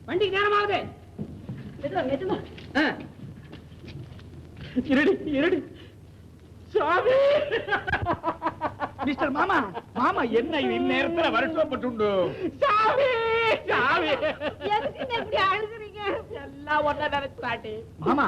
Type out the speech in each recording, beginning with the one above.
வண்டிக்கு நேரமாகுது. இருடி சாமி. மிஸ்டர் மாமா, மாமா என்ன இந்நேரத்துல வருத்தப்பட்டுண்டு? சாமி சாமி எப்படி அழுகுறீங்க? எல்லாம் ஒன்ன நினைச்சாட்டி மாமா,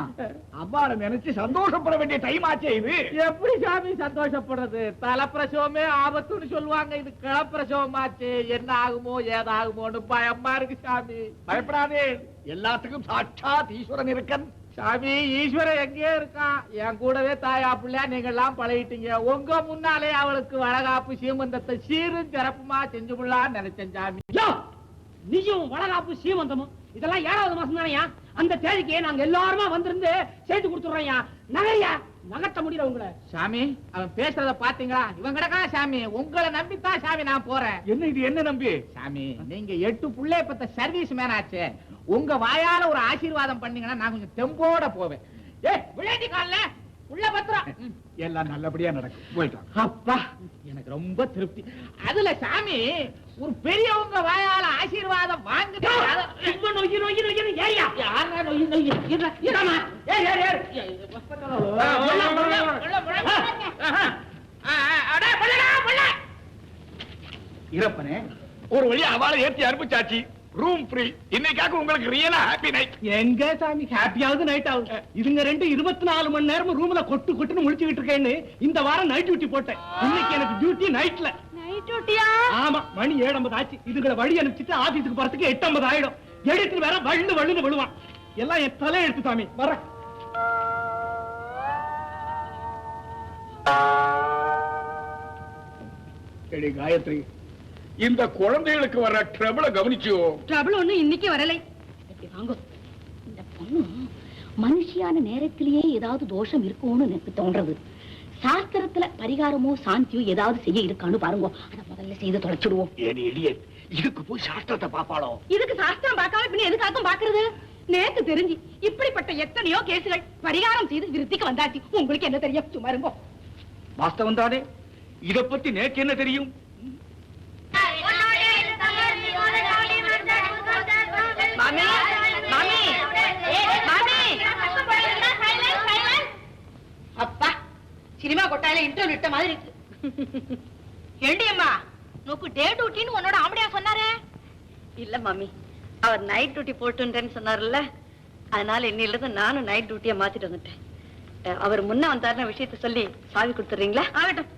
அம்மாவை நினைச்சு சந்தோஷப்பட வேண்டிய டைம் ஆச்சே இது. எப்படி சாமி சந்தோஷப்படுறது? தலைப்பிரசவமே ஆபத்துன்னு சொல்லுவாங்க, இது கிளப்பிரசவம் ஆச்சு. என்ன ஆகுமோ ஏதாகுமோன்னு பயமா இருக்கு சாமி. பயப்படாதே, எல்லாத்துக்கும் சாட்சாத் ஈஸ்வரன் இருக்கன். சாமி ஈஸ்வரன் எங்கேயே இருக்கான். என் கூடவே தாயா பிள்ளையா நீங்க எல்லாம் பழகிட்டீங்க. உங்க முன்னாலே அவளுக்கு வளகாப்பு சீமந்தத்தை சீரும் சிறப்புமா செஞ்சு விடலான்னு நினைச்சேன் சாமி. நீயும் வளகாப்பு சீமந்தமும் இதெல்லாம் 7வது மாசம் தானையா? அந்த தேதிக்கு நாங்க எல்லாருமா வந்திருந்து செய்து கொடுத்துறோம். நகையா நகட்ட முடியல உங்களை. சாமி அவன் பேசுறத பாத்தீங்களா? இவன் கிடக்கா சாமி. உங்களை நம்பித்தான் சாமி நான் போறேன். என்ன இது, என்ன நம்பி? சாமி நீங்க 8 புள்ளைய பத்த சர்வீஸ் மேன் ஆச்சு. உங்க வாயால ஒரு ஆசீர்வாதம் பண்ணீங்கன்னா நான் கொஞ்சம் தெம்போட போவேன். விளையாட்டி கால உள்ள பத்திரம் எல்லாம் நல்லபடியா நடக்கும். போயிட்டான். அப்பா எனக்கு ரொம்ப திருப்தி. அதுல சாமி ஒரு பெரியவங்க வாயால ஆசீர்வாதம் வாங்குது. இறப்பனே, ஒரு வழி அவளை ஏற்றி அனுப்பிச்சாச்சு. Room free. இன்னைக்காக உங்களுக்கு ரியலா ஹாப்பி நைட். எங்க சாமி ஹாப்பியாவது நைட் ஆகுது? இதுங்க ரெண்டு 24 மணி நேரம் ரூம்ல கொட்டு கொட்டுன்னு முழிச்சுக்கிட்டு இருக்கேன்னு இந்த வாரம் நைட் டியூட்டி போட்டேன். இன்னைக்கு எனக்கு டியூட்டி நைட்ல. நைட் டியூட்டியா? ஆமா, மணி 7:50 ஆச்சு. இதுங்களை வழி அனுப்பிச்சிட்டு ஆபீஸுக்கு போறதுக்கு 8:50 ஆயிடும். எடுத்து வேற வள்ளுன்னு விழுவான். எல்லாம் என் தலை எடுத்து சாமி. வர காயத்ரி, இந்த குழந்தைகளுக்கு வர ட்ரபிள கவனிச்சோ? ட்ரபிள் ஒண்ணு இன்னைக்கு வரலை. வாங்க, இந்த பொண்ணு மனுஷியான நேரத்திலேயே ஏதாவது தோஷம் இருக்கும்னு எனக்கு தோன்றது. சாஸ்திரத்துல பரிகாரமோ சாந்தியோ ஏதாவது செய்ய இருக்கான்னு பாருங்க. அத முதல்ல செய்து தொலைச்சிடுவோம். இதுக்கு போய் சாஸ்திரத்தை பாப்பாளோ? இதுக்கு சாஸ்திரம் பார்க்காம பின்ன எதுக்காகவும் பாக்குறது? நேத்து தெரிஞ்சு இப்படிப்பட்ட எத்தனையோ கேசுகள் பரிகாரம் செய்து விருத்திக்கு வந்தாச்சு. உங்களுக்கு என்ன தெரியும்? சும்மா இருங்கோ. வாஸ்தவம் தானே. இத பத்தி நேக்கு என்ன தெரியும்? அப்பா சினிமா கொட்டாயில இன்டர்வியூ விட்ட மாதிரி இருக்கு. ஏண்டி அம்மா, நோக்கு டே டியூட்டின்னு உன்னோட ஆம்படியா சொன்னாரே? இல்ல மாமி, அவர் நைட் டியூட்டி போட்டுன்றேன்னு சொன்னார்ல, அதனால இன்னிலிருந்து நானும் நைட் டியூட்டியை மாத்திட்டு வந்துட்டேன். அவர் முன்ன வந்தாருന്ന விஷயத்த சொல்லி சாவி கொடுத்துறீங்களா? ஆகட்டும்,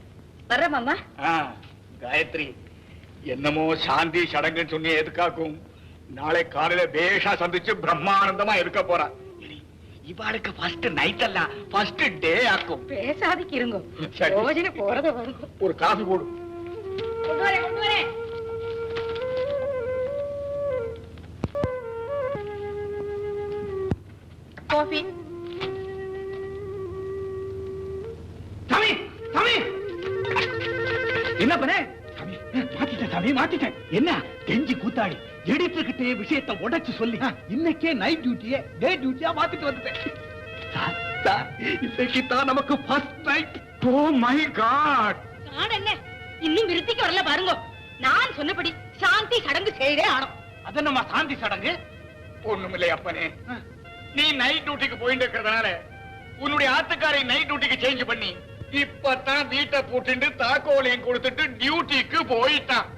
வர்றேன் மாமா. காயத்ரி, என்னமோ சாந்தி சடங்குன்னு சொன்னி எதுக்காக்கும்? நாளை காலையில பேஷா சந்திச்சு பிரம்மானந்தமா இருக்க போறா. இவாளுக்கு ஃபர்ஸ்ட் நைட் அல்ல, ஃபர்ஸ்ட் டே ஆக்கும். பேசாதிக்கு இருங்க, யோஜனை போறத வருங்க. ஒரு காஃபி போடு. காஃபி. சாமி, சாமி, என்ன பண்ண? சாமி மாத்திட்டேன். என்ன கெஞ்சி கூத்தாடி எடிட்டர்கிட்டே விஷயத்தை உடைச்சு சொல்லி இன்னைக்கே நைட் டியூட்டியே டே டியூட்டியா மாத்திட்டு வந்துட்டேன். இன்னைக்கு தான் நமக்கு first night. Oh my god. நான் என்ன இன்னும் விருத்திக்கு வரல பாருங்க. நான் சொன்னபடி சாந்தி சடங்கு செய்தே ஆனோம். அது நம்ம சாந்தி சடங்கு ஒண்ணுமில்லை அப்பனே. நீ நைட் டியூட்டிக்கு போயிட்டு இருக்கிறதுனால உன்னுடைய ஆத்துக்காரை நைட் டியூட்டிக்கு சேஞ்ச் பண்ணி இப்பதான் வீட்டை போட்டு தாக்கோலையும் கொடுத்துட்டு டியூட்டிக்கு போயிட்டான்.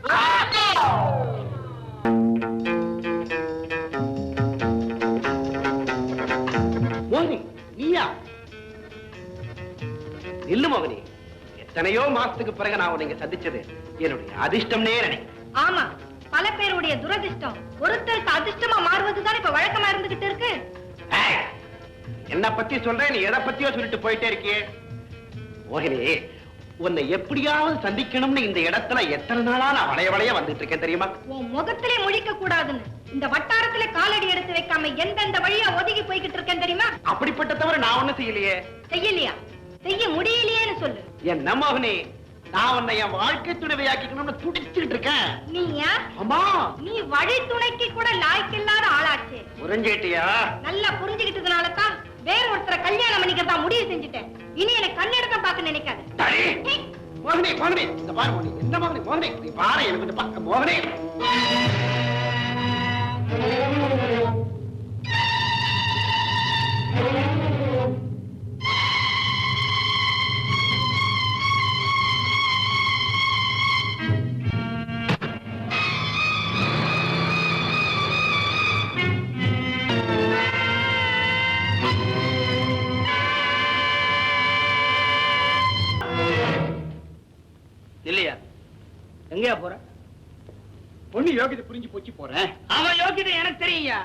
நீயா? இல்ல மகனே, எத்தனையோ மாசத்துக்கு பிறகு நான் உன்னை சந்திச்சது என்னுடைய அதிர்ஷ்டம்னே நினைக்கிறேன். ஆமா, பல பேருடைய துரதிர்ஷ்டம் ஒருத்தருக்கு அதிர்ஷ்டமா மாறுவதுதான் இப்ப வழக்கமா இருந்துகிட்டு இருக்கு. என்ன பத்தி சொல்றேன், நீ எதை பத்தியோ சொல்லிட்டு போயிட்டே இருக்கியே. மோகினி, உன்னை எப்படியாவது சந்திக்கணும்னு இந்த இடத்துல எத்தனை நாளா நான் வளைய வந்துட்டு இருக்கேன் தெரியுமா? உன் முகத்திலே முழிக்க கூடாதுன்னு இந்த வட்டாரத்திலே காலடி எடுத்து வைக்காம எந்தெந்த வழியா ஒதுங்கி போய்கிட்டு இருக்கேன் தெரியுமா? அப்படிப்பட்ட தவிர நான் ஒண்ணும் செய்யலையே. செய்யலையா? செய்ய முடியலையேன்னு சொல்லு. என்ன மோகினி, நான் உன்னை என் வாழ்க்கை துணைவையாக்கணும்னு துடிச்சுட்டு இருக்கேன். நீயா? ஆமா. நீ வழி துணைக்கு கூட லாய்க்கில்லாத ஆளாச்சே. புரிஞ்சுக்கிட்டியா? நல்லா புரிஞ்சுக்கிட்டதுனாலதான் வேற ஒருத்தரை கல்யாணம் பண்ணிக்கிறதா முடிவு செஞ்சுட்டேன். இனி எனக்கு கண்ணெடுக்க பார்க்க நினைக்காத. மோகினி, மோகினி, இந்த பாரு மோகினி. என்ன மோகினி? மோகினி, நீ பாரு, எனக்கு மோகினி. முடிஞ்சு போச்சு போறேன். அவன் யோகிதை எனக்கு தெரியுயா.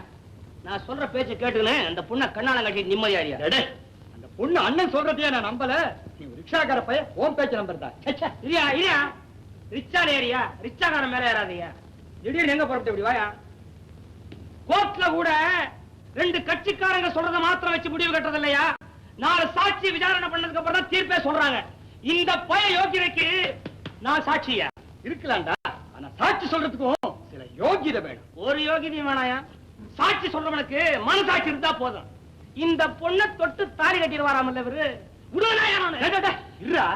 நான் சொல்ற பேச்ச கேட்டுன்னு அந்த பொண்ணை கண்ணால கட்டிட்டு நிம்மதியாரியா. அந்த பொண்ணு அண்ணன் சொல்றதையே நான் நம்பல. நீ ஒரு ரிக்ஷாக்கார பையன், ஓம் பேச்ச நம்பர்தா. இரியா இரியா, ரிச்சால ஏறியா, ரிச்சாக்காரன் மேல ஏறாதீங்க. திடீர்னு எங்க புறப்பட்டு இப்படி வாயா. கோர்ட்ல கூட ரெண்டு கட்சிக்காரங்க சொல்றத மாத்திரம் வச்சு முடிவு கட்டுறது இல்லையா, 4 சாட்சி விசாரணை பண்ணதுக்கு அப்புறம் தான் தீர்ப்பே சொல்றாங்க. இந்த பய யோகிதைக்கு நான் சாட்சியா இருக்கலாம்டா, ஆனா சாட்சி சொல்றதுக்கும் சில யோகிதை வேணும். ஒரு யோகிதையும் வேணாயா. சாட்சி சொல்றவனுக்கு மனசாட்சி இருந்தா போதும். இந்த பொண்ணை தொட்டு தாலி கட்டிடுவாராமல்ல இவரு. இருடா,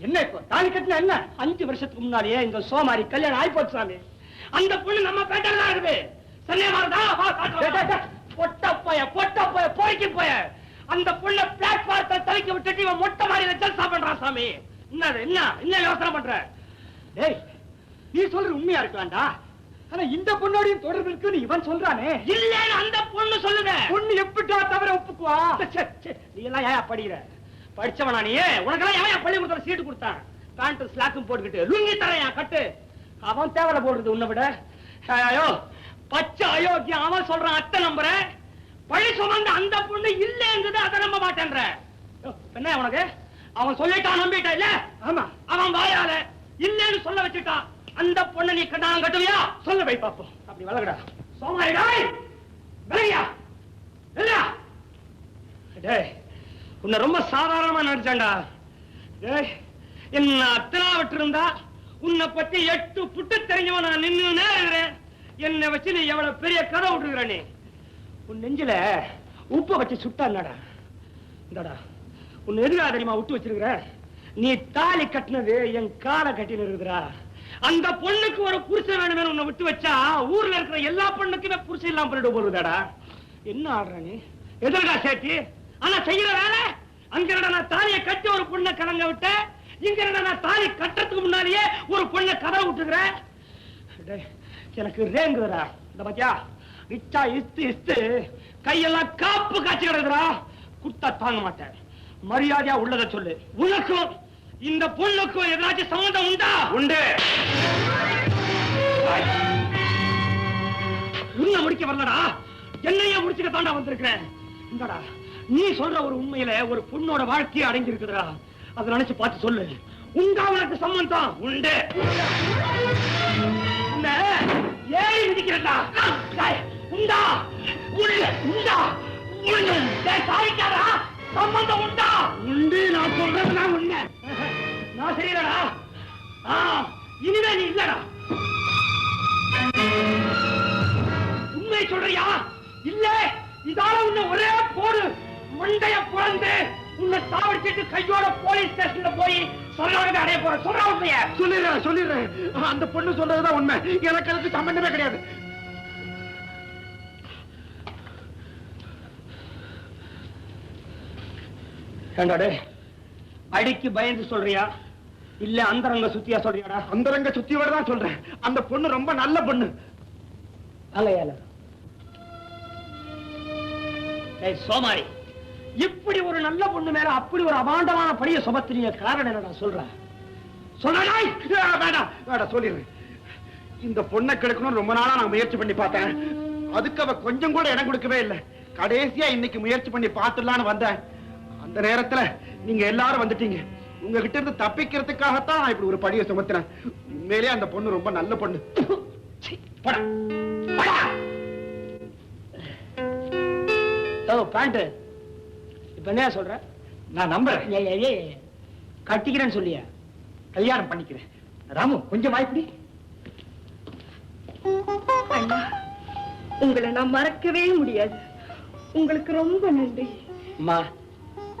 என்ன இப்போ தாலி கட்டினா என்ன? 5 வருஷத்துக்கு முன்னாடியே இந்த சோமாரி கல்யாணம் ஆயிப்போச்சு சாமி. அந்த பொண்ணு நம்ம பேட்டர் தான் இருக்குது. பொட்டப்பய போய்க்கு போய அந்த பொண்ண பிளாட்பாரத்தை தவிக்க விட்டுட்டு இவன் மொட்டை மாடியில ஜல்சா பண்றான் சாமி. என்ன யோசனை பண்ற? டேய், நீ சொல்ற உண்மையா இருக்கலாம்டா, ஆனா இந்த பொண்ணோடையும் தொடர்பு இருக்குன்னு இவன் சொல்றானே. இல்லன்னு அந்த பொண்ணு சொல்லுத. பொண்ணு எப்படிடா தவிர ஒப்புக்குவா? நீ எல்லாம் ஏன் படிக்கிற? படிச்சவனா நீ? உனக்கெல்லாம் ஏன் பள்ளிக்கூடத்துல சீட்டு கொடுத்தான்? பேண்ட் ஸ்லாக்கும் போட்டுக்கிட்டு லுங்கி தரையா கட்டு. அவன் தேவலை போடுறது உன்னை விட. ஐயோ பச்சை அயோக்கியம். அவன் சொல்றான் அத்தை நம்புற, பழி சுமந்த அந்த பொண்ணு இல்லைன்றது அதை நம்ப மாட்டேன்ற. என்ன உனக்கு? அவன் சொல்லிட்டான், நம்பிட்டா இல்ல? ஆமா, அவன் வாயால இல்லன்னு சொல்ல வச்சுட்டான். அந்த பொண்ணை நீ கண்ணாங்க கட்டுவியா? சொல்ல வை பாப்போம். அப்படி வளகடா சோமாரிடாய், விலகியா இல்ல? டேய், உன்னை ரொம்ப சாதாரணமா நினைச்சாண்டா. டேய், என்ன அத்தனா விட்டு இருந்தா உன்னை பத்தி 8 புட்டு தெரிஞ்சவன் நான் நின்னு நேரம். என்னை வச்சு நீ எவ்வளவு பெரிய கதை விட்டுருக்கிற. நீ உன் நெஞ்சில உப்ப வச்சு சுட்டாடா. இந்தடா உன் எதுக்கா தெரியுமா விட்டு வச்சிருக்கிற? நீ தாலி கட்டினது என் காலை கட்டின்னு இருக்குதுடா. அந்த பொண்ணுக்கு ஒரு புருஷன் வேணுமே உன்னை விட்டு வச்சா ஊர்ல இருக்கிற எல்லா பொண்ணுக்குமே புருஷன் இல்லாம பண்ணிட்டு போறதாடா. என்ன ஆடுற நீ? எதிர்டா சேட்டி. ஆனா செய்யற வேலை அங்க நான் தாலியை கட்டி ஒரு பொண்ணை கலங்க விட்ட, இங்க நான் தாலி கட்டுறதுக்கு முன்னாலேயே ஒரு பொண்ணை கதவை விட்டுக்கிறேன். எனக்கு ரேங்குதுடா. இந்த பாத்தியா, ரிச்சா இஸ்து கையெல்லாம் காப்பு காய்ச்சி கிடக்குறா. குட்டா தாங்க மாட்டேன். மரியாதையா உள்ளதை சொல்லு. உனக்கும் இந்த பொண்ணுக்கும் ஏதாச்சும் சம்பந்தம் உண்டா? உண்டு. உன்னை முடிக்க வரலடா, என்னைய முடிச்சுக்க தாண்டா வந்திருக்கிறேன். இந்தடா, நீ சொல்ற ஒரு உண்மையில ஒரு பொண்ணோட வாழ்க்கையை அடங்கி இருக்குதுடா. அதை நினைச்சு பார்த்து சொல்லு. உண்டா உனக்கு சம்பந்தம்? உண்டு. ஏறி விதிக்கிறா. உண்டா உண்டா சாய்க்காரா? சம்பந்தம் உண்டா? உண்டு. நான் சொல்றதுனா உண்மை. நான் செய்யறடா. இனிமே நீ இல்லடா. உண்மை சொல்றியா? இல்ல, இதால உன்னை ஒரே போடு மண்டைய புறந்து உன்னை சாவடிச்சிட்டு கையோட போலீஸ் ஸ்டேஷன்ல போய் சொல்றாங்க அடைய போற. சொல்ற உண்மைய சொல்லிடுறேன். அந்த பொண்ணு சொல்றதுதான் உண்மை. எனக்கு அதுக்கு சம்பந்தமே கிடையாது. ஏண்டாடே, அடிக்கு பயந்து சொல்றியா இல்ல அந்தரங்க சுத்தியா சொல்றியாடா? அந்தரங்க சுத்தியோட தான் சொல்றேன். அந்த பொண்ணு ரொம்ப நல்ல பொண்ணு. அலையால சோமாரி, இப்படி ஒரு நல்ல பொண்ணு மேல அப்படி ஒரு அபாண்டமான பழிய சுமத்திரிய காரணம் என்னடா? சொல்றேன். சொல்லிடுறேன். இந்த பொண்ணை கிடைக்கணும் ரொம்ப நாளா நான் முயற்சி பண்ணி பார்த்தேன். அதுக்கு அவ கொஞ்சம் கூட இடம் கொடுக்கவே இல்லை. கடைசியா இன்னைக்கு முயற்சி பண்ணி பார்த்துடலான்னு வந்தேன். அந்த நேரத்துல நீங்க எல்லாரும் வந்துட்டீங்க. உங்ககிட்ட இருந்து தப்பிக்கிறதுக்காகத்தான் நான் இப்படி ஒரு பழிய சுமத்துறேன். உண்மையிலேயே அந்த பொண்ணு ரொம்ப நல்ல பொண்ணு. பேண்ட் இப்ப என்ன சொல்ற? நான் நம்புறேன். கட்டிக்கிறேன்னு சொல்லிய கல்யாணம் பண்ணிக்கிறேன். ராமு, கொஞ்சம் வாய்ப்படி. அண்ணா, உங்களை நான் மறக்கவே முடியாது. உங்களுக்கு ரொம்ப நன்றி. அம்மா,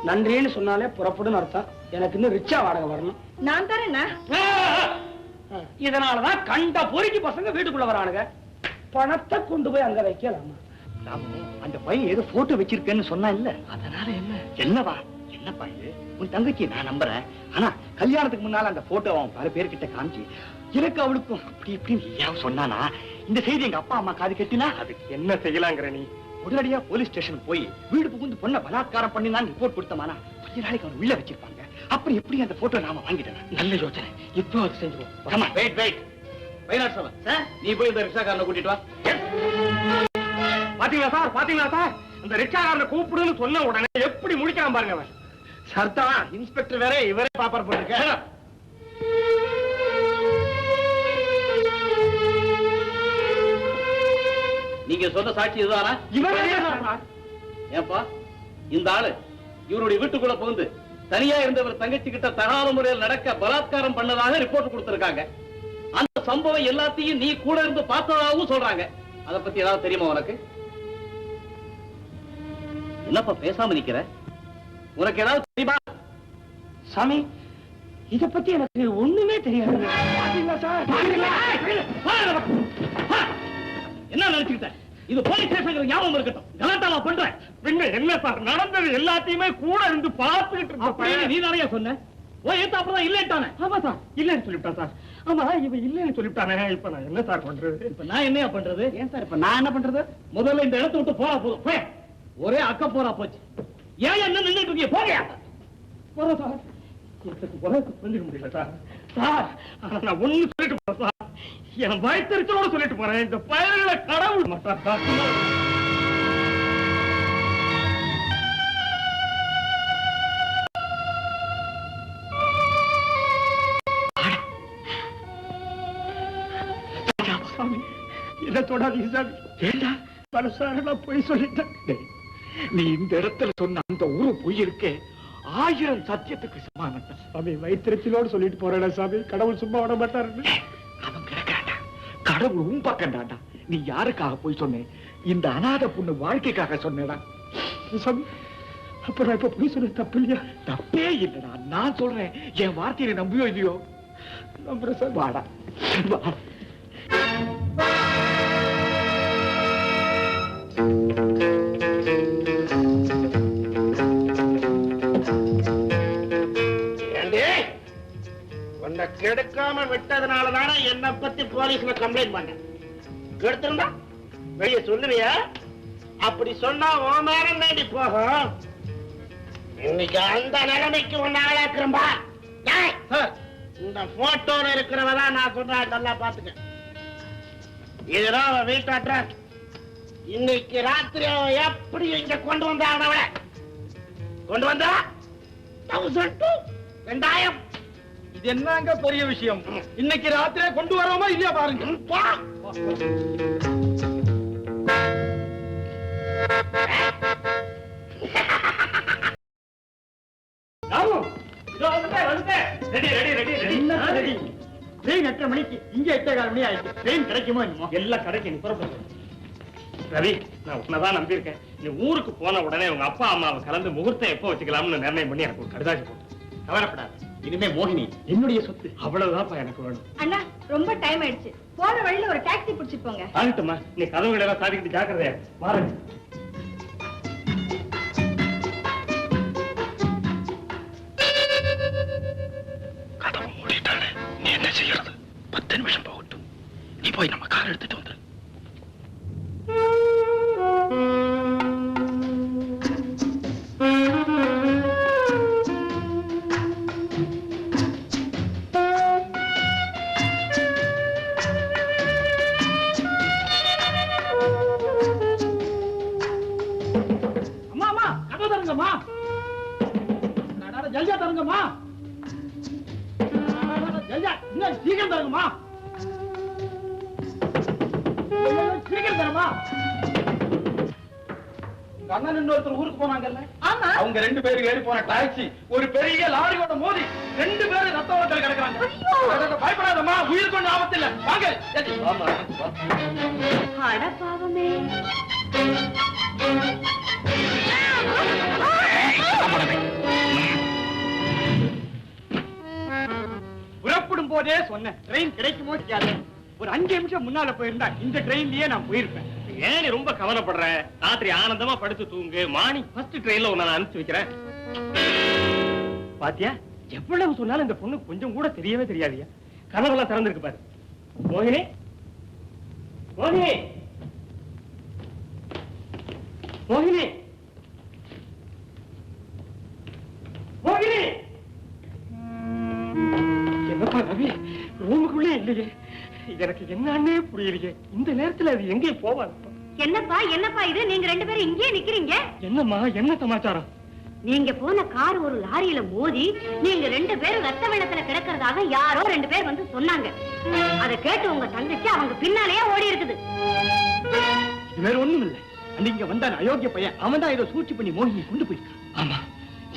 நன்றின்னு சொன்னாலே புறப்படும் அர்த்தம். எனக்கு இன்னும் ரிச்சா வாடகை வரணும். நான் தரேன்னா? இதனாலதான் கண்ட பொறுக்கி பசங்க வீட்டுக்குள்ள வரானுங்க. பணத்தை கொண்டு போய் அங்க வைக்கலாமா? ராமு, அந்த பையன் ஏதோ போட்டோ வச்சிருக்கேன்னு சொன்னா இல்ல, அதனால என்ன? என்னவா? என்னப்பா இது? உன் தங்கச்சி நான் நம்புறேன். ஆனா கல்யாணத்துக்கு முன்னால அந்த போட்டோ அவன் பல பேர்கிட்ட காமிச்சு எனக்கு அவளுக்கும் அப்படி இப்படின்னு ஏன் சொன்னானா, இந்த செய்தி எங்க அப்பா அம்மா காது கட்டினா அதுக்கு என்ன செய்யலாங்கிற நீ? உடனடியா போலீஸ் ஸ்டேஷன் போய் வீடு புகுந்து பொண்ணை பலாத்காரம் பண்ணினான்னு ரிப்போர்ட் கொடுத்தமானா கொஞ்ச நாளைக்கு அவன் உள்ள வச்சிருப்பாங்க. அப்புறம் எப்படி அந்த போட்டோ நாம வாங்கிட்டேன். நல்ல யோசனை. இப்போ அது செஞ்சுருவோம். Wait wait. வைநாட்சவன் சார், நீ போய் இந்த ரிக்ஷாக்காரனை கூட்டிட்டு வா. பாத்தீங்களா சார், பாத்தீங்களா சார், இந்த ரிக்ஷாக்காரனை கூப்பிடுன்னு சொன்ன உடனே எப்படி முடிக்கிறான் பாருங்க அவன். சர்தான் இன்ஸ்பெக்டர் வேற இவரே பாப்பர் போட்டிருக்க. நீங்க சொன்ன சாட்சி இதுதானா? இவரே ஏப்பா, இந்த ஆளு இவருடைய வீட்டுக்குள்ள புகுந்து தனியா இருந்தவர் தங்கச்சி கிட்ட தகாத முறையில் நடக்க பலாத்காரம் பண்ணதாக ரிப்போர்ட் கொடுத்திருக்காங்க. அந்த சம்பவம் எல்லாத்தையும் நீ கூட இருந்து பார்த்ததாகவும் சொல்றாங்க. அத பத்தி ஏதாவது தெரியுமா உனக்கு? என்னப்பா பேசாம நிக்கிற? உனக்கு ஏதாவது தெரியுமா? சாமி, இத பத்தி எனக்கு ஒண்ணுமே தெரியாது. பாத்தீங்களா சார், என்ன நினைச்சுக்கிட்ட? இது போலீஸ் ஸ்டேஷன் ஞாபகம் இருக்கட்டும். கலாட்டாவா பண்ற? பின்ன என்ன சார், நடந்தது எல்லாத்தையுமே கூட இருந்து பார்த்துக்கிட்டு அப்படின்னு நீ நிறைய சொன்ன. ஓ ஏத்த அப்புறம் இல்லட்டானே. ஆமா சார், இல்லன்னு சொல்லிவிட்டான் சார். ஆமா, இவன் இல்லன்னு சொல்லிவிட்டானே. இப்ப நான் என்ன சார் பண்றது? இப்ப நான் என்னையா பண்றது? ஏன் சார் இப்ப நான் என்ன பண்றது? முதல்ல இந்த இடத்தை விட்டு போறா போதும். போய். ஒரே அக்க போறா போச்சு. ஏன் என்ன நின்னுட்டு இருக்கீங்க? போங்க. போறோம் சார். எனக்கு உலகத்தை புரிஞ்சுக்க முடியல சார். சார், ஆனா நான் ஒண்ணு சொல்லிட்டு போறேன் சார். என் வயிற்றுச்சலோட சொல்லிட்டு போறேன். இந்த பயல்களை கடவுள் மாட்டார் சார். சாமி, என்ன தொடாதீங்க சாமி. ஏண்டா மனசார நான் போய் சொல்லிட்டேன். நீ இந்த இடத்துல சொன்ன அந்த ஊரு பொய் இருக்கே 1000 சத்தியத்துக்கு சமானம். சாமி, வயிற்றுச்சலோடு சொல்லிட்டு போறேன் சாமி. கடவுள் சும்மா விட மாட்டாரு. அவன் கிடக்காண்டா. கடவுள் உன் பக்கம்டாண்டா. நீ யாருக்காக போய் சொன்னேன்? இந்த அநாத பொண்ணு வாழ்க்கைக்காக சொன்னேடா. சாமி, அப்ப நான் இப்ப போய் சொல்ல தப்பு இல்லையா? தப்பே இல்லடா. நான் சொல்றேன், என் வார்த்தையை நம்பியோ இல்லையோ? நம்புறேன் சார். வாடா வா. உன்னை கெடுக்காம விட்டதுனாலதானே என்ன பத்தி போலீஸ்ல கம்ப்ளைண்ட் பண்ண. கெடுத்திருந்தா வெளிய சொல்லுவியா? அப்படி சொன்னா உன் மேல நேடி போகும். இன்னைக்கு அந்த நிலைமைக்கு உன்னை ஆளாக்குறம்பா. இந்த போட்டோல இருக்கிறவதான் நான் சொல்றேன், நல்லா பாத்துக்க. இதுதான் அவன் வீட்டு அட்ரஸ். இன்னைக்கு ராத்திரி அவன் எப்படி இங்க கொண்டு வந்தா? அவள கொண்டு வந்தா 2000 இது என்னங்க பெரிய விஷயம்? இன்னைக்கு ராத்திரே கொண்டு வரோமா இல்லையா பாருங்க. ட்ரெயின் 8:30 மணிக்கு, இங்க 8:15 மணி ஆயிடுச்சு. ட்ரெயின் கிடைக்குமோ என்னமோ? எல்லாம் கிடைக்கும். நீ புறப்படு. ரவி, நான் உன்னதான் நம்பியிருக்கேன். நீ ஊருக்கு போன உடனே உங்க அப்பா அம்மாவை கலந்து முகூர்த்தம் எப்போ வச்சுக்கலாம்னு நிர்ணயம் பண்ணி எனக்கு ஒரு கடிதாசி போட்டு. கவலைப்படாது, இனிமே மோகினி என்னுடைய சொத்து. அவ்வளவுதான்ப்பா எனக்கு வேணும். அண்ணா, ரொம்ப டைம் ஆயிடுச்சு. போற வழியில ஒரு டாக்ஸி பிடிச்சிட்டு போங்க. ஆகட்டுமா, நீ கதவுகளை எல்லாம் சாதிக்கிட்டு ஜாக்கிரதையா பாருங்க. கதவு மூடிட்டானே, நீ என்ன செய்யறது? 10 நிமிஷம் போகட்டும். நீ போய் நம்ம கார் எடுத்துட்டு வந்துரு. ஜல்ஜா தருங்கம்மா. ஜல்ஜா, இன்னும் சீக்கிரம் தருங்கம்மா. சீக்கிரம் தருமா. உங்க அண்ணன் இன்னொருத்தர் ஊருக்கு போனாங்கல்ல? ஆமா. அவங்க 2 பேரும் ஏறி போன டாக்ஸி ஒரு பெரிய லாரியோட மோதி 2 பேரும் ரத்த ஓட்டத்தில் கிடக்குறாங்க. பயப்படாதம்மா, உயிருக்கு ஒன்றும் ஆபத்து இல்ல. வாங்க. அட பாவமே. புறப்படும் போதே சொன்னேன், ட்ரெயின் கிடைக்குமோ தெரியாது. ஒரு 5 நிமிஷம் முன்னால போயிருந்தா இந்த ட்ரெயின்லயே நான் போயிருப்பேன். ஏன் நீ ரொம்ப கவலைப்படுற? ராத்திரி ஆனந்தமா படுத்து தூங்கு. மார்னிங் ஃபர்ஸ்ட் ட்ரெயின்ல உன்னை நான் அனுப்பிச்சு வைக்கிறேன். பாத்தியா, எவ்வளவு சொன்னாலும் இந்த பொண்ணு கொஞ்சம் கூட தெரியவே தெரியாதியா. கனவெல்லாம் திறந்திருக்கு பாரு. மோகினி, மோகினி, மோகினி, மோகினி. என்னப்பா ரவி, ரூமுக்குள்ளே இல்லையே. எனக்கு எனக்கு என்னன்னே புரியலையே. இந்த நேரத்துல அது எங்கேயும் போவாது. என்னப்பா என்னப்பா இது, நீங்க ரெண்டு பேரும் இங்கே நிக்கிறீங்க? என்னம்மா, என்ன சமாச்சாரம்? நீங்க போன கார் ஒரு லாரியில மோதி நீங்க ரெண்டு பேரும் ரத்த வெள்ளத்துல கிடக்கிறதாக யாரோ ரெண்டு பேர் வந்து சொன்னாங்க. அதை கேட்டு உங்க தங்கச்சி அவங்க பின்னாலேயே ஓடி இருக்குது. வேற ஒண்ணும் இல்லை. அன்னைக்கு வந்தான் அயோக்கிய பையன், அவன் தான் ஏதோ சூழ்ச்சி பண்ணி மோகினியை கொண்டு போயிருக்கான். ஆமா,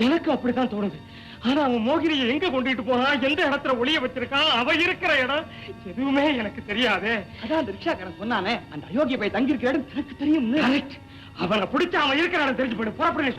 எனக்கு அப்படித்தான் தோணுது. ஆனா அவன் மோகினியை எங்க கொண்டுட்டு போறான், எந்த இடத்துல ஒளிய வச்சிருக்கான், அவ இருக்கிற இடம் எதுவுமே எனக்கு தெரியாது. அதான் அந்த ரிக்ஷாக்காரன் சொன்னானே, அந்த அயோக்கிய பையன் தங்கி இருக்கிற இடம் எனக்கு தெரியும். அவனை பிடிச்ச அவன் இருக்கிற இடம் தெரிஞ்சு போயிடு. புறப்படு.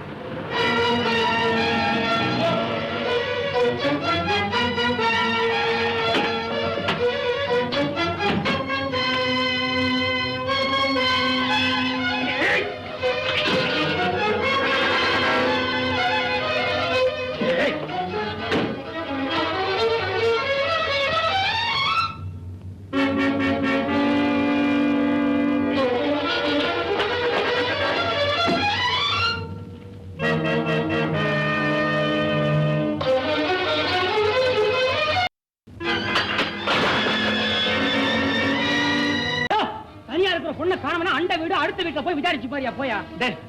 அடுத்த வீட்டுல போய் விசாரிச்சு பாரியா. போயா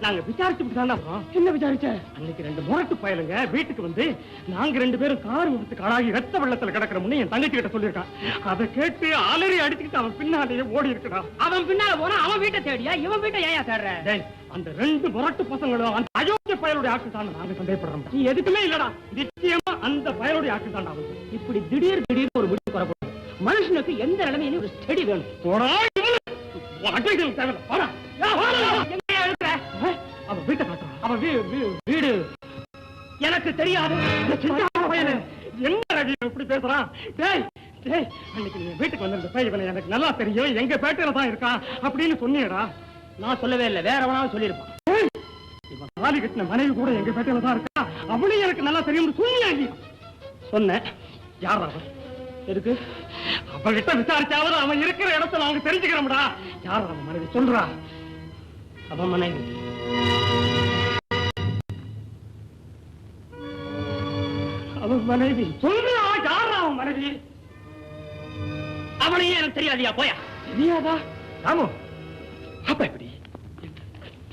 நாங்க விசாரிச்சுட்டு என்ன விசாரிச்ச? அன்னைக்கு ரெண்டு முரட்டு பயலுங்க வீட்டுக்கு வந்து நாங்க ரெண்டு பேரும் கார் விபத்துக்கு ஆளாகி ரத்த வெள்ளத்துல கிடக்கிற முன்னே என் தங்கச்சி கிட்ட சொல்லியிருக்கான். அதை கேட்டு அலறி அடிச்சுக்கிட்டு அவன் பின்னாலேயே ஓடி இருக்கிறான். அவன் பின்னால போனா அவன் வீட்டை தேடியா, இவன் வீட்டை ஏன் தேடுற? அந்த ரெண்டு முரட்டு பசங்களும் அந்த அயோக்கிய பயலுடைய ஆக்கு தான் நாங்க சந்தேகப்படுறோம். நீ எதுக்குமே இல்லடா, நிச்சயமா அந்த பயலுடைய ஆக்கு தான். இப்படி திடீர் திடீர்னு ஒரு முடிவு வரப்படும். மனுஷனுக்கு எந்த நிலைமையிலும் ஒரு ஸ்டெடி வேணும். போடா அவன் வீட்டை காட்டுறான். அவன் வீடு எனக்கு தெரியாது. என்ன இப்படி பேசுறான்? அன்னைக்கு நீ வீட்டுக்கு வந்திருந்த இவனை எனக்கு நல்லா தெரியும், எங்க பேட்டையில தான் இருக்கான் அப்படின்னு சொன்னியடா. நான் சொல்லவே இல்லை, வேற எவனாவது சொல்லியிருப்பான். இவன் தாலி கட்டின மனைவி கூட எங்க பேட்டையில தான் இருக்கா, அவனையும் எனக்கு நல்லா தெரியும் சொன்னியா? சொன்னேன். யார் அவன்? எதுக்கு? அவகிட்ட விசாரிச்சாவது அவன் இருக்கிற இடத்துல அவங்க தெரிஞ்சுக்கிறோம்டா. யார் அவன் மனைவி? சொல்றா. அவன் மனைவி சொல்றா. யார் அவன் மனைவி? அவனையே எனக்கு தெரியாதியா? போயா. தெரியாதா? ராமு, அப்ப எப்படி?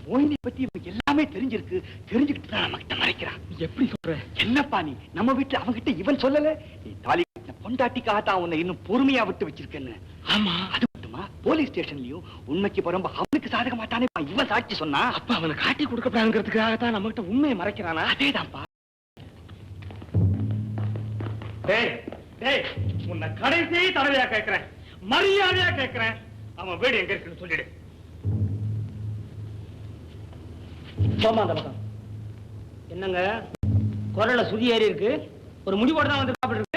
மோகினி பத்தி இவனுக்கு எல்லாமே தெரிஞ்சிருக்கு, தெரிஞ்சுக்கிட்டு தான் நம்ம கிட்ட மறைக்கிறான். எப்படி சொல்ற? என்னப்பா நீ நம்ம வீட்டுல அவன்கிட்ட இவன் சொல்லல, நீ தாலி பொண்டாட்டிக்காகத்தான் உன்னை இன்னும் பொறுமையா விட்டு வச்சிருக்கேன்னு. ஆமா, அது மட்டுமா? போலீஸ் ஸ்டேஷன்லயும் உண்மைக்கு புறம்ப அவனுக்கு சாதக மாட்டானே இவன் சாட்சி சொன்னா. அப்ப அவனை காட்டி கொடுக்கறாங்கிறதுக்காகத்தான் நம்ம கிட்ட உண்மையை மறைக்கிறானா? அதேதான்ப்பா. உன்னை கடைசி தடவையா கேட்கிறேன், மரியாதையா கேட்கிறேன், அவன் வீடு எங்க இருக்குன்னு சொல்லிடு. போமா அந்த பக்கம். என்னங்க குரல்ல சுதி ஏறி இருக்கு? ஒரு முடிவோட தான் வந்து சாப்பிட்டு இருக்கு.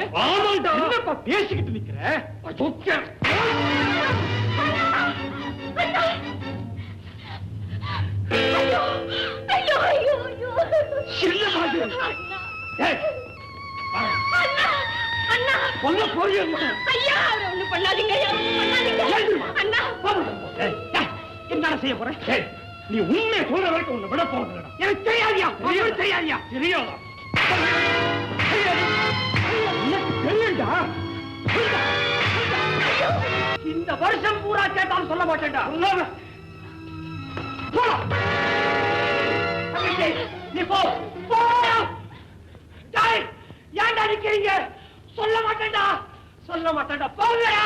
பேசிக்கிட்டு நிக்கிற என்ன செய்ய போற? நீ உண்மையை சொல்ற வரைக்கும் உன்னை விட போறேன். எனக்கு தெரியாதியா? தெரியாதியா? தெரியாதா? தெரியும்டா. இந்த வருஷம் பூரா கேட்டாலும் சொல்ல மாட்டேன்டா. நீ போ. ஏன்டா நிக்கிறீங்க? சொல்ல மாட்டேன்டா, சொல்ல மாட்டேன்டா. போங்கடா.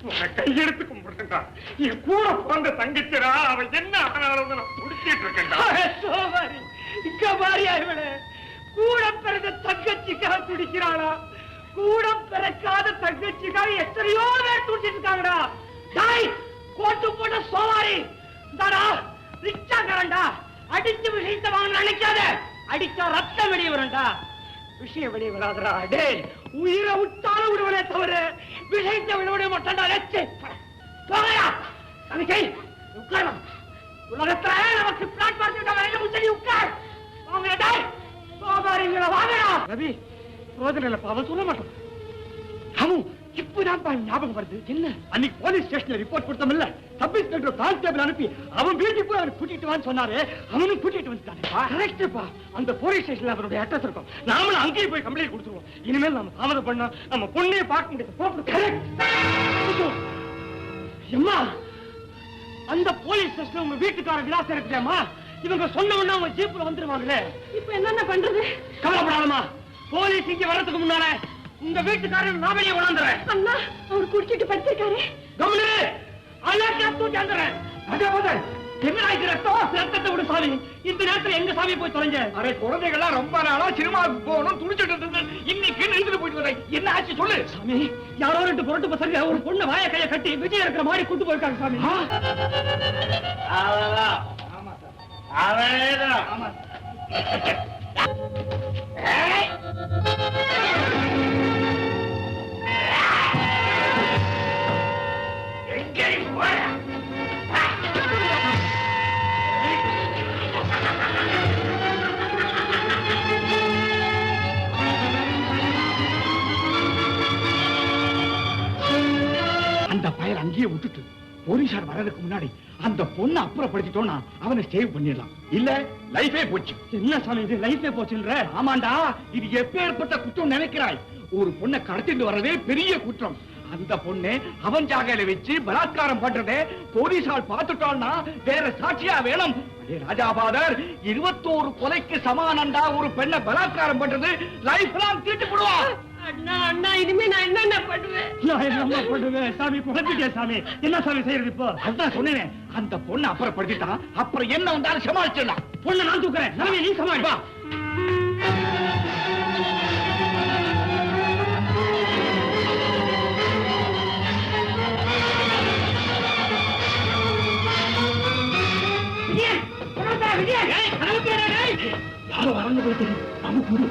உன்னை கையெடுத்து கும்பிடுறா. என் கூட பிறந்த தங்கச்சிரா, அவன் என்ன ஆனாலும் நான் துடிச்சிட்டு இருக்கேன்டா. இங்க பாரியா இவனே, கூட பிறந்த தங்கச்சிக்காக துடிக்கிறாளா? கூட பிறக்காத தங்கச்சிக்காக எத்தனையோ பேர் துடிச்சிட்டு இருக்காங்கடா. டாய், கோட்டு போட்ட சோவாரி தாடா, ரிச்சாக்காரன்டா. அடிச்சு விஷயத்தை வாங்க நினைக்காத, அடிச்சா ரத்தம் வெளியே வரண்டா. விஷயம் வெளியே வராதரா. டேய், உயிரை விட்டாலும் விடுவனே தவிர விஷயத்தை விட மாட்டான்டா. போகையா தனிக்கை உட்காரம். உலகத்துல நமக்கு பிளாட்பார்ம் முச்சடி உட்கார். வாங்க டேய், சோபாரிங்களை வாங்கடா. ரவி ரோஜனில் அவன் சொல்ல மாட்டான். அவன் இப்பதான் ஞாபகம் வருது. என்ன அன்னைக்கு போலீஸ் ஸ்டேஷன்ல ரிப்போர்ட் கொடுத்தோம்ல, சப் இன்ஸ்பெக்டர் கான்ஸ்டபிள் அனுப்பி அவன் வீட்டுக்கு போய் அவனை கூட்டிட்டு வான்னு சொன்னாரு. அவனும் கூட்டிட்டு வந்துட்டானேப்பா. கரெக்ட்ப்பா. அந்த போலீஸ் ஸ்டேஷன்ல அவருடைய அட்ரஸ் இருக்கும். நாமளும் அங்கேயே போய் கம்ப்ளைண்ட் கொடுத்துருவோம். இனிமேல் நம்ம தாமதம் பண்ணா நம்ம பொண்ணையே பார்க்க முடியாது. கரெக்ட். அம்மா, அந்த போலீஸ் ஸ்டேஷன்ல உங்க வீட்டுக்கார விலாசம் இருக்குதேம்மா. இவங்க சொன்ன உடனே அவங்க ஜீப்ல வந்துருவாங்களே. இப்ப என்னென்ன பண்றது? கவலைப்படாதம்மா. போலீஸ் இங்க வர்றதுக்கு முன்னால உங்க வீட்டுக்காரன் நான் வெளியே உணர்ந்துறேன். அண்ணா, அவர் குடிச்சிட்டு படுத்திருக்காரு. கவனி, அல்லாஹ் தூக்கி அந்தறேன். அடே போதே, என்னடா இது ரத்தத்தை விடு சாமி. இந்த நேரத்துல எங்க சாமி போய் தொலைஞ்ச? அரே, குழந்தைகள்லாம் ரொம்ப நாளா சினிமாவுக்கு போகணும் துணிச்சிட்டு இருந்தது. இன்னைக்கு நின்றுட்டு போயிட்டு வரேன். என்ன ஆச்சு சொல்லு. சாமி, யாரோ ரெண்டு புரட்டு பசங்க ஒரு பொண்ணு வாய கைய கட்டி விஜய் இருக்கிற மாதிரி கூட்டு போயிருக்காங்க சாமி. அந்த பயல் அங்கேயே விட்டுட்டு போலீசார் வர்றதுக்கு முன்னாடி அந்த பொண்ணை அப்புறப்படுத்திட்டோம்னா அவனை சேவ் பண்ணிடலாம். இல்ல லைஃபே போச்சு. என்ன சாமி இது லைஃபே போச்சுன்ற? ஆமாண்டா, இது எப்பேற்பட்ட குற்றம் நினைக்கிறாய்? ஒரு பொண்ணை கடத்திட்டு வர்றதே பெரிய குற்றம். அந்த பொண்ணு அவன் ஜாகையில வச்சு பலாத்காரம் பண்றதே போலீசார் பார்த்துட்டான்னா வேற சாட்சியா வேணும். ராஜாபாதர் 21 கொலைக்கு சமானண்டா ஒரு பெண்ணை பலாத்காரம் பண்றது. லைஃப் எல்லாம் தீட்டு போடுவான். அண்ணா அண்ணா, இனிமே நான் என்னென்ன பண்ணுவேன்? நான் என்ன பண்ணுவேன் சாமி? குழந்தைக்கே சாமி, என்ன சாமி செய்யறது இப்போ? அதான் சொன்னேன், அந்த பொண்ணை அப்புறப்படுத்திட்டான். அப்புறம் என்ன வந்தாலும் சமாளிச்சிடலாம். பொண்ணை நான் தூக்குறேன். சாமி நீ சமாளி. வா. யாரோ வரணும் போயிட்டு நமக்கு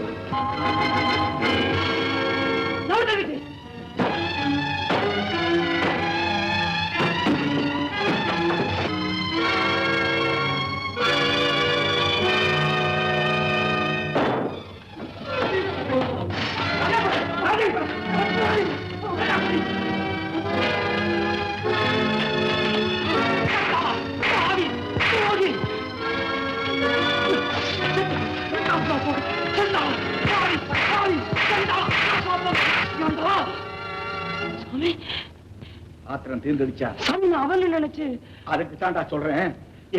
ஆத்திரம் தீர்ந்துடுச்சா? சாமி, நான் அவன் நினைச்சு அதுக்கு தாண்டா சொல்றேன்,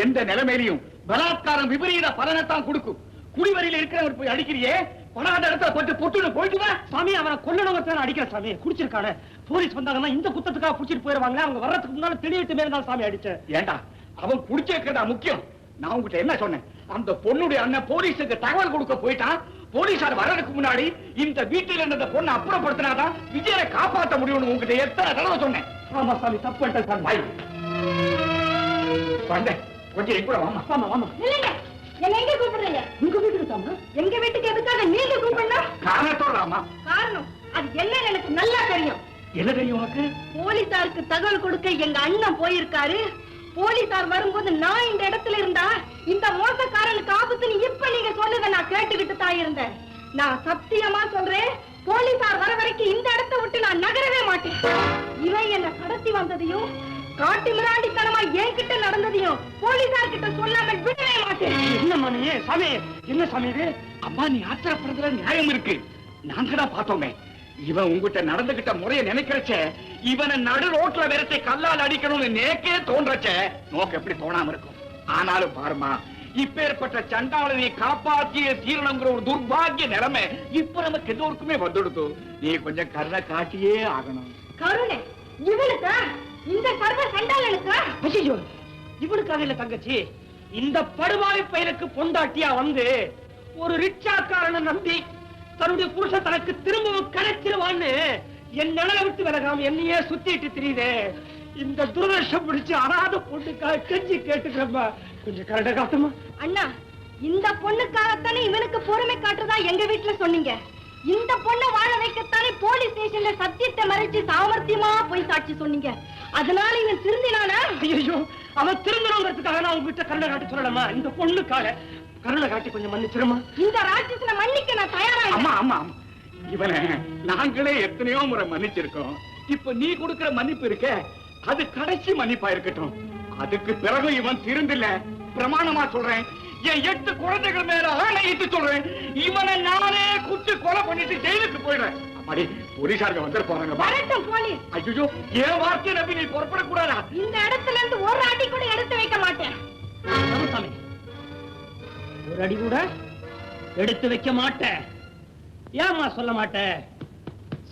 எந்த நிலைமையிலையும் பலாத்காரம் விபரீத பலனைத்தான் கொடுக்கும். குடிவரியில இருக்கிறவர் போய் அடிக்கிறியே, பணாத இடத்துல போட்டு பொட்டுன்னு போயிட்டு சாமி. அவனை கொல்லணுங்க அடிக்கிற சாமி. குடிச்சிருக்கானே. போலீஸ் வந்தாங்கன்னா இந்த குத்தத்துக்காக புடிச்சிட்டு போயிருவாங்களே. அவங்க வர்றதுக்கு முன்னால தெளிவிட்டு மேல தான் சாமி அடிச்சேன். ஏண்டா, அவன் குடிச்சிருக்கிறதா முக்கியம். நான் உங்ககிட்ட என்ன சொன்னேன்? அந்த பொண்ணுடைய அண்ணன் போலீஸுக்கு தகவல் கொடுக்க போயிட்டான். போலீசார் வர்றதுக்கு முன்னாடி இந்த வீட்டில் இருந்த பொண்ணை அப்புறப்படுத்தினாதான் விஜயை காப்பாற்ற முடியும்னு உங்ககிட்ட எத்தனை தடவை சொன்னேன். ஆமா சாமி, தப்பு பண்ணிட்டேன் சாமி. வந்தேன், கொஞ்சம் கூட வாமா. ஆமா ஆமா. இல்லைங்க, என்ன எங்க கூப்பிடுறீங்க? உங்க வீட்டுக்கு தாமா? எங்க வீட்டுக்கு எதுக்காக நீங்க கூப்பிடணும்? காரணத்தோடாமா? காரணம் அது என்னன்னு எனக்கு நல்லா தெரியும். என்ன தெரியும் உனக்கு? போலீசாருக்கு தகவல் கொடுக்க எங்க அண்ணன் போயிருக்காரு. போலீசார் வரும்போது நான் இந்த இடத்துல இருந்தா இந்த மோசக்காரனுக்கு ஆபத்துன்னு இப்ப நீங்க சொன்னதை நான் கேட்டுக்கிட்டு தான் இருந்தேன். நான் சத்தியமா சொல்றேன், போலீசார் வர வரைக்கும் இந்த இடத்தை விட்டு நான் நகரவே மாட்டேன். இவன் என்ன கடத்தி வந்ததையும் காட்டு மிராண்டித்தனமா என்கிட்ட நடந்ததையும் போலீசார் கிட்ட சொல்லாம விடவே மாட்டேன். என்ன மணி சாமி? என்ன சாமி இது? அம்மா, நீ ஆத்திரப்படுறதுல நியாயம் இருக்கு. நாங்கடா பார்த்தோமே, இவன் உங்ககிட்ட நடந்துகிட்ட முறைய நினைக்கிறச்ச, இவனை நடு ரோட்ல விரட்டி கல்லால் அடிக்கணும்னு நேக்கே தோன்றச்ச, நோக்கு எப்படி தோணாம இருக்கும்? ஆனாலும் பாருமா, இப்பேற்பட்ட சண்டாளனை காப்பாற்றிய தீரணுங்கிற ஒரு துர்பாகிய நிலைமை இப்ப நமக்கு எல்லோருக்குமே வந்துடுது. நீ கொஞ்சம் கருணை காட்டியே ஆகணும். கருணை இவனுக்கா? இந்த சர்வ சண்டாளனுக்கா? ஐயோ, இவனுக்காக இல்ல தங்கச்சி. இந்த படுவாய் பையனுக்கு பொண்டாட்டியா வந்து ஒரு ரிக்ஷாக்காரனை நம்பி தன்னுடைய புருஷன் தனக்கு திரும்பவும் கிடைச்சிருவான்னு என் நிழலை விட்டு விலகாம என்னையே சுத்திட்டு தெரியுதே. இந்த துரதர்ஷம் பிடிச்சு அறாத பொண்ணுக்காக கெஞ்சி கேட்டுக்கிறப்ப கொஞ்சம் கரெக்டா காட்டுமா? அண்ணா, இந்த பொண்ணுக்காகத்தானே இவனுக்கு பொறுமை காட்டுறதா எங்க வீட்டுல சொன்னீங்க. இந்த பொண்ணை வாழ வைக்கத்தானே போலீஸ் ஸ்டேஷன்ல சத்தியத்தை மறைச்சு சாமர்த்தியமா போய் சாட்சி சொன்னீங்க. அதனால இவன் திருந்தினானா? ஐயோ, அவன் திருந்தணுங்கிறதுக்காக நான் உங்ககிட்ட கருணை காட்டி சொல்லலாமா? இந்த பொண்ணுக்காக கருணை காட்டி கொஞ்சம் மன்னிச்சிருமா? இந்த ராட்சசனை மன்னிக்க நான் தயாரா. ஆமா ஆமா ஆமா, இவனை நாங்களே எத்தனையோ முறை மன்னிச்சிருக்கோம். இப்ப நீ கொடுக்கிற மன்னிப்பு இருக்க, அது கடைசி மன்னிப்பா இருக்கட்டும். அதுக்கு பிறகு இவன் திருந்தில்ல. பிரமாணமா சொல்றேன், என் 8 குழந்தைகள் மேல ஆணையிட்டு சொல்றேன், இவனை நானே குத்தி கொலை பண்ணிட்டு ஜெயிலுக்கு போயிடுறேன். அம்மாடி, போலீசார்கள் வந்துட்டு போறாங்க. வரட்டும் போலீஸ். ஐயோ, ஏன் வார்த்தை நம்பி நீ புறப்படக்கூடாதா? இந்த இடத்துல இருந்து ஒரு அடி கூட எடுத்து வைக்க மாட்டேன். ராமசாமி, ஒரு அடி கூட எடுத்து வைக்க மாட்டேன். ஏமா சொல்ல மாட்டேன்?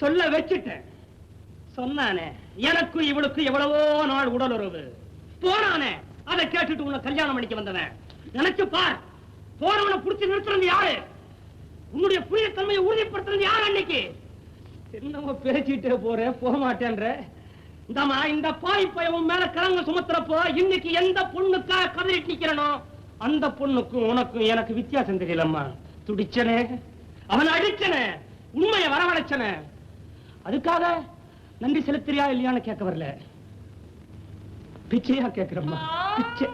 சொல்ல வச்சுட்டேன். சொன்னானே, எனக்கு இவளுக்கு எவ்வளவோ நாள் உடலுறவு. போனானே, அதை கேட்டுட்டு உன்னை கல்யாணம் பண்ணிக்க வந்தவன். நினைச்சு பார், போறவனை புடிச்சு நிறுத்துறது யாரு? உன்னுடைய புரிய தன்மையை உறுதிப்படுத்துறது யாரு? அன்னைக்கு என்னமோ பேசிட்டே போற, போக மாட்டேன்ற. இந்தமா, இந்த பாய் பயவும் மேல கலங்க சுமத்துறப்போ இன்னைக்கு எந்த பொண்ணுக்கா கதறிட்டு நிக்கிறனோ அந்த பொண்ணுக்கும் உனக்கும் எனக்கு வித்தியாசம் தெரியலம்மா. துடிச்சனே, அவன் அடிச்சனே, உண்மையை வரவழைச்சனே. அதுக்காக நன்றி செலுத்துறியா இல்லையான்னு கேட்க வரல, பிச்சையா கேட்கிறம்மா. பிச்சை.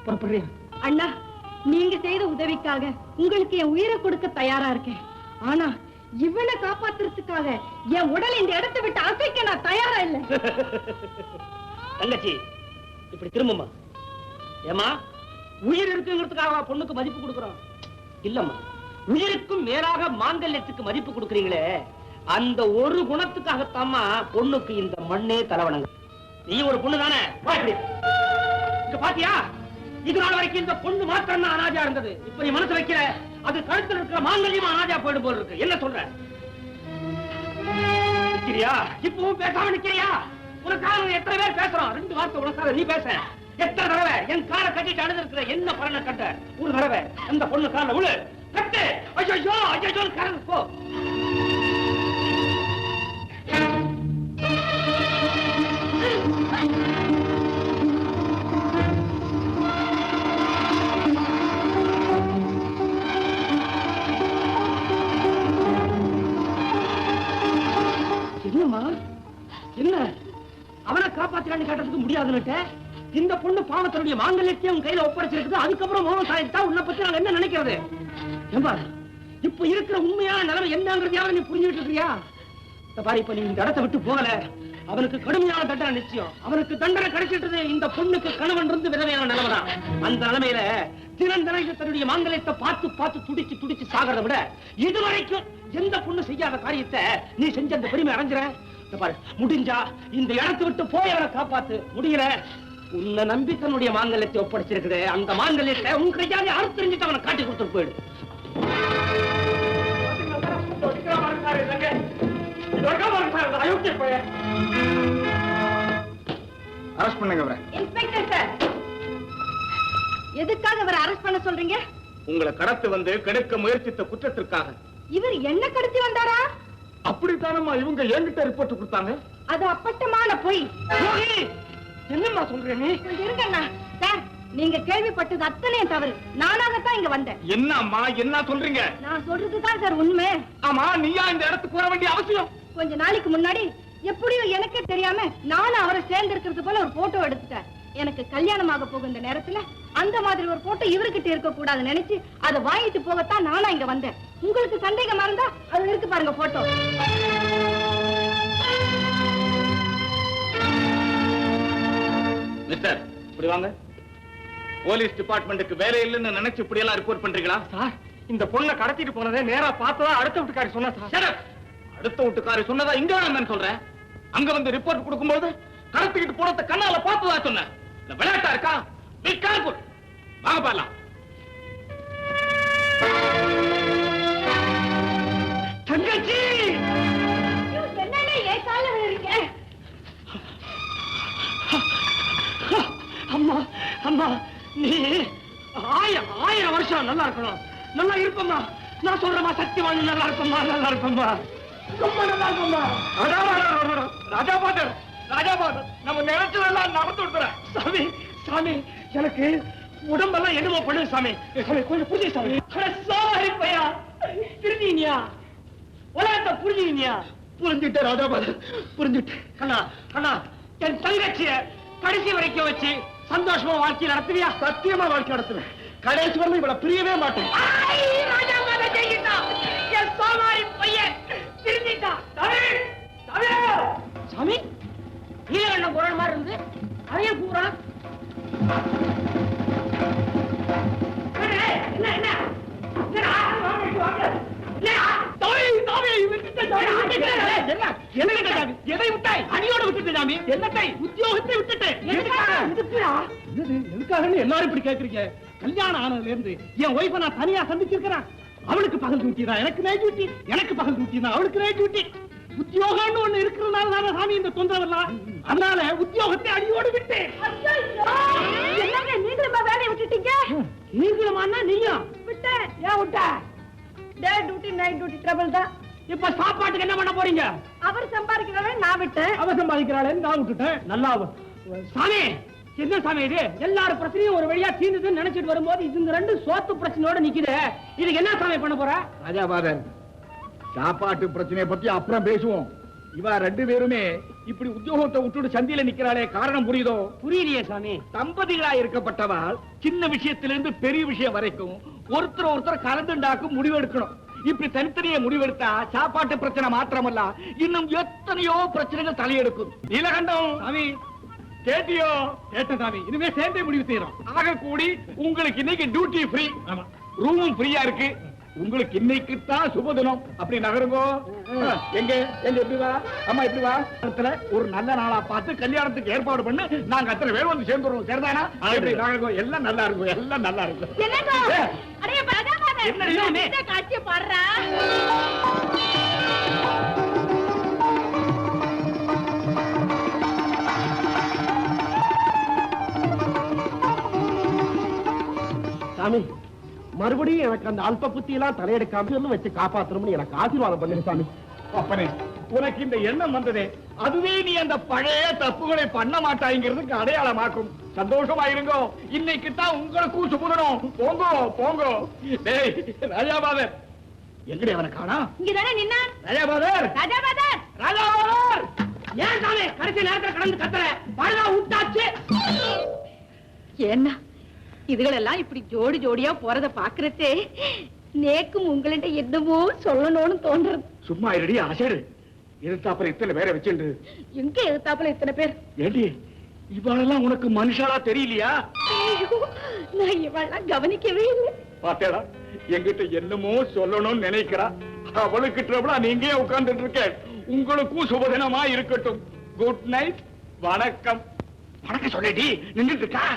புறப்படுறியா? அண்ணா, நீங்க செய்த உதவிக்காக உங்களுக்கு என் உயிரை கொடுக்க தயாரா இருக்கேன். ஆனா இவனை காப்பாத்துறதுக்காக என் உடலை இந்த இடத்தை விட்டு அசைக்க நான் தயாரா இல்லை. தங்கச்சி, இப்படி திரும்பமா. ஏமா, உயிர் இருக்குங்கிறதுக்காக பொண்ணுக்கு மதிப்பு கொடுக்கிறோம் இல்லம்மா. உயிருக்கும் மேலாக மாங்கல்யத்துக்கு மதிப்பு கொடுக்கறீங்களே, அந்த ஒரு குணத்துக்காகத்தாம்மா பொண்ணுக்கு இந்த மண்ணே தலைவணங்க. நீ ஒரு பொண்ணு தானே? பாத்தியா, இது நாள் வரைக்கும் இந்த பொண்ணு மாத்திரம் தான் அனாஜா இருந்தது. இப்ப நீ மனசு வைக்கிற, அது கழுத்துல இருக்கிற மாங்கல்யம் அனாஜா போயிடும் போல இருக்கு. என்ன சொல்ற? நிக்கிறியா? இப்பவும் பேசாம நிக்கிறியா? உனக்காக எத்தனை பேர் பேசுறோம்? 2 வார்த்தை உனக்காக நீ பேச. எத்தனை தடவை என் காலை கட்டிட்டு அழுது இருக்கிற, என்ன பலனை கட்ட? ஒரு தடவை அந்த பொண்ணு கால விழு, கட்டு. ஐயோ ஐயோ, கரண்ட் போ. என்னம்மா, என்ன அவனை காப்பாத்திரான்னு கேட்டதுக்கு முடியாதுன்னு இந்த பொண்ணு பாவத்தனுடைய மாங்கல்யத்தையும் கையில ஒப்படைச்சிருக்கு. அதுக்கப்புறம் மோகம் சாய்த்தா உன்னை பத்தி நாங்க என்ன நினைக்கிறது? ஏம்பா, இப்ப இருக்கிற உண்மையான நிலைமை என்னங்கிறதையாவது நீ புரிஞ்சுட்டு இருக்கியா? பாரு, இப்ப நீ இந்த இடத்தை விட்டு போகல, அவனுக்கு கடுமையான தண்டனை நிச்சயம். அவனுக்கு தண்டனை கிடைச்சிட்டு இந்த பொண்ணுக்கு கணவன் இருந்து விதவையான நிலைமைதான். அந்த நிலைமையில தினந்தனை தன்னுடைய மாங்கல்யத்தை பார்த்து பார்த்து துடிச்சு துடிச்சு சாகிறத விட இதுவரைக்கும் எந்த பொண்ணு செய்யாத காரியத்தை நீ செஞ்ச அந்த பெருமை அடைஞ்சிற. பாரு, முடிஞ்சா இந்த இடத்தை விட்டு போய் அவனை காப்பாத்து. முடியல, உன்னை நம்பி தன்னுடைய மாங்கல்யத்தை ஒப்படைச்சிருக்குது. அந்த மாங்கல்யத்தை உன் கையாலே அறுத்து தெரிஞ்சுட்டு அவனை காட்டி கொடுத்துட்டு போயிடு. அரெஸ்ட் பண்ணுங்க அவரை. இன்ஸ்பெக்டர் சார், எதுக்காக அவரை அரெஸ்ட் பண்ண சொல்றீங்க? உங்களை கடத்து வந்து கெடுக்க முயற்சித்த குற்றத்திற்காக. இவர் என்ன கடத்தி வந்தாரா? அப்படித்தானம்மா இவங்க என்கிட்ட ரிப்போர்ட் கொடுத்தாங்க. அது அப்பட்டமான பொய். என்னம்மா சொல்ற நீ? இருங்கண்ணா சார், நீங்க கேள்விப்பட்டது அத்தனையும் தவறு. நானாகத்தான் இங்க வந்தேன். என்ன அம்மா, என்ன சொல்றீங்க? நான் சொல்றதுதான் சார் உண்மை. ஆமா, நீயா இந்த இடத்துக்கு வர வேண்டிய அவசியம்? கொஞ்ச நாளைக்கு முன்னாடி எப்படியோ எனக்கே தெரியாம நானும் அவரை சேர்ந்து இருக்கிறது போல ஒரு போட்டோ எடுத்துட்டேன். எனக்கு கல்யாணமாக போகும் இந்த நேரத்துல அந்த மாதிரி ஒரு போட்டோ இவர்கிட்ட இருக்க கூடாதுன்னு நினைச்சு அதை வாங்கிட்டு போகத்தான் நானா இங்க வந்தேன். உங்களுக்கு சந்தேகமா இருந்தா அது இருக்கு பாருங்க போட்டோ. மிஸ்டர், இப்படி வாங்க. போலீஸ் டிபார்ட்மெண்ட்டுக்கு வேலை இல்லைன்னு நினைச்சு இப்படி எல்லாம் ரிப்போர்ட் பண்றீங்களா? சார், இந்த பொண்ணை கடத்திட்டு போனதே நேரா பார்த்ததா அடுத்த வீட்டுக்காரி சொன்னா சார். அடுத்த வீட்டுக்காரி சொன்னதா இங்க வேணாம் சொல்றேன். அங்க வந்து ரிப்போர்ட் கொடுக்கும்போது கடத்திக்கிட்டு போனத கண்ணால பார்த்ததா சொன்னேன். விளையாட்டா இருக்கா? Be careful. வாங்க பாக்கலாம். தங்கச்சி, என்னடா ஏன் கால விழுறீங்க? அம்மா அம்மா, நீ 1000 வருஷம் நல்லா இருக்கணும். நல்லா இருப்பம்மா. நான் சொல்றமா, சக்திவான் நல்லா இருப்பம்மா, நல்லா இருப்பம்மா, ரொம்ப நல்லா இருப்பம்மா. ராஜா பாட்டர், ராஜா பாட்டர், நம்ம நினைச்சதெல்லாம் நடந்து விடுறேன். சாமி சாமி, எனக்கு உடம்பெல்லாம் என்னமோ பண்ணுது சாமி. சாமி கொஞ்சம் புரிஞ்சு சாமி. சாரி பையா, திருந்தியா உலகத்தை புரிஞ்சுக்கினியா? புரிஞ்சுட்டேன் ராஜா பாட்டர், புரிஞ்சுட்டேன். கண்ணா கண்ணா, என் தங்கச்சிய கடைசி வரைக்கும் வச்சு சந்தோஷமா வாழ்க்கை நடத்துவியா? சத்தியமா வாழ்க்கை நடத்துவேன். கடைசி வரல இவளை பிரியவே மாட்டேன். சாமி நீலகண்டம் குரல் மாதிரி இருந்து அதையும் கூறான். என்ன என்ன எதை விட்டாய்? அடியோட விட்டுட்டு சாமி. என்னத்தை? உத்தியோகத்தை விட்டுட்டு. எதுக்காக எல்லாரும் இப்படி கேக்குறீங்க? கல்யாணம் ஆனதுல இருந்து என் ஒய்ஃபை நான் தனியா சந்திச்சிருக்கிறேன். அவளுக்கு பகல் டியூட்டி தான், எனக்கு நைட் டியூட்டி. எனக்கு பகல் டியூட்டி தான், அவளுக்கு நைட் டியூட்டி. உத்தியோகம்னு ஒண்ணு இருக்கிறதுனால தானே சாமி இந்த தொந்தரவெல்லாம். அதனால உத்தியோகத்தை அடியோடு விட்டேன். என்னங்க நீங்களும் வேலையை விட்டுட்டீங்க? நீங்களுமானா நீயும் விட்டேன். ஏன் விட்ட? டே டியூட்டி நைட் டியூட்டி ட்ரபிள் தான். இப்ப சாப்பாட்டுக்கு என்ன பண்ண போறீங்க? அவர் சம்பாதிக்கிறாரே நான் விட்டேன். அவ சம்பாதிக்கிறாளே நான் விட்டுட்டேன். நல்லா சாமி, என்ன சாமி இது? எல்லாரும் பிரச்சனையும் ஒரு வழியா தீர்ந்துதுன்னு நினைச்சிட்டு வரும்போது இது ரெண்டு சோத்து பிரச்சனையோட நிக்குது. இதுக்கு என்ன சாமி பண்ண போற? ராஜாபாதன், சாப்பாட்டு பிரச்சனையை பத்தி அப்புறம் பேசுவோம். இவ ரெண்டு பேருமே இப்படி உத்தியோகத்தை விட்டுட்டு சந்தியில நிக்கிறாளே, காரணம் புரியுதோ? புரியலையே சாமி. தம்பதிகளா இருக்கப்பட்டவாள் சின்ன விஷயத்திலிருந்து பெரிய விஷயம் வரைக்கும் ஒருத்தர் கலந்துண்டாக்கும் முடிவெடுக்கணும். இப்படி தனித்தனியே முடிவெடுத்தா சாப்பாட்டு பிரச்சனை மாத்திரமல்ல, இன்னும் எத்தனையோ பிரச்சனைகள் தலையெடுக்கும். நீலகண்டம் சாமி, கேட்டியோ? கேட்ட சாமி. இனிமே சேர்ந்தே முடிவு செய்யறோம். ஆக கூடி உங்களுக்கு இன்னைக்கு டியூட்டி ஃப்ரீ, ரூமும் ஃப்ரீயா இருக்கு. உங்களுக்கு இன்னைக்கு தான் சுபதினம். அப்படி நகருங்கோ. எங்க எங்க எப்படி வா அம்மா, இப்படி வா. ஒரு நல்ல நாளா பார்த்து கல்யாணத்துக்கு ஏற்பாடு பண்ணு. நாங்க அத்தனை பேர் வந்து சேர்ந்துருவோம். சரிதானா? எப்படி நகருங்கோ. எல்லாம் நல்லா இருக்கும், எல்லாம் நல்லா இருக்கும். என்ன காட்சியை பாடுறா? சாமி, மறுபடியும் எனக்கு அந்த அல்ப புத்தி எல்லாம் தலையெடுக்காம வச்சு காப்பாத்தணும்னு எனக்கு ஆசீர்வாதம் பண்ணுங்க சாமி. அப்பனே, உனக்கு இந்த எண்ணம் வந்ததே, அதுவே நீ அந்த பழைய தப்புகளை பண்ண மாட்டாங்கிறதுக்கு அடையாளமாக்கும். சந்தோஷமா இருங்கோ. இன்னைக்கு தான் உங்களுக்கும் சுபதனம். போங்கோ போங்கோ. டேய் ராஜாபாதர், எங்கடி அவனை காணா? இங்கதானே நின்னா. ராஜாபாதர், ராஜாபாதர், ராஜாபாதர். ஏன் சாமி கடைசி நேரத்தில் கடந்து கத்துற? பழகா விட்டாச்சு. என்ன இதுகளெல்லாம் இப்படி ஜோடி ஜோடியா போறத பாக்குறதே நேக்கும் உங்கள்ட்ட என்னமோ சொல்லணும்னு தோன்றது. சும்மா இருடி, அசடு. எதிர்த்தாப்புல இத்தனை பேரை வச்சுண்டு. எங்க எதிர்த்தாப்புல இத்தனை பேர்? ஏடி, இவாளெல்லாம் உனக்கு மனுஷாலா தெரியலையா? நான் இவெல்லாம் கவனிக்கவே இல்லை. பாத்தேடா, எங்கிட்ட என்னமோ சொல்லணும்னு நினைக்கிறா. அவளுக்கு ட்ரபிளா நீங்க உட்கார்ந்துட்டு இருக்க. உங்களுக்கும் சுபதினமா இருக்கட்டும். Good night. வணக்கம். வணக்கம் சொல்லிடி. நின்றுட்டு இருக்கா?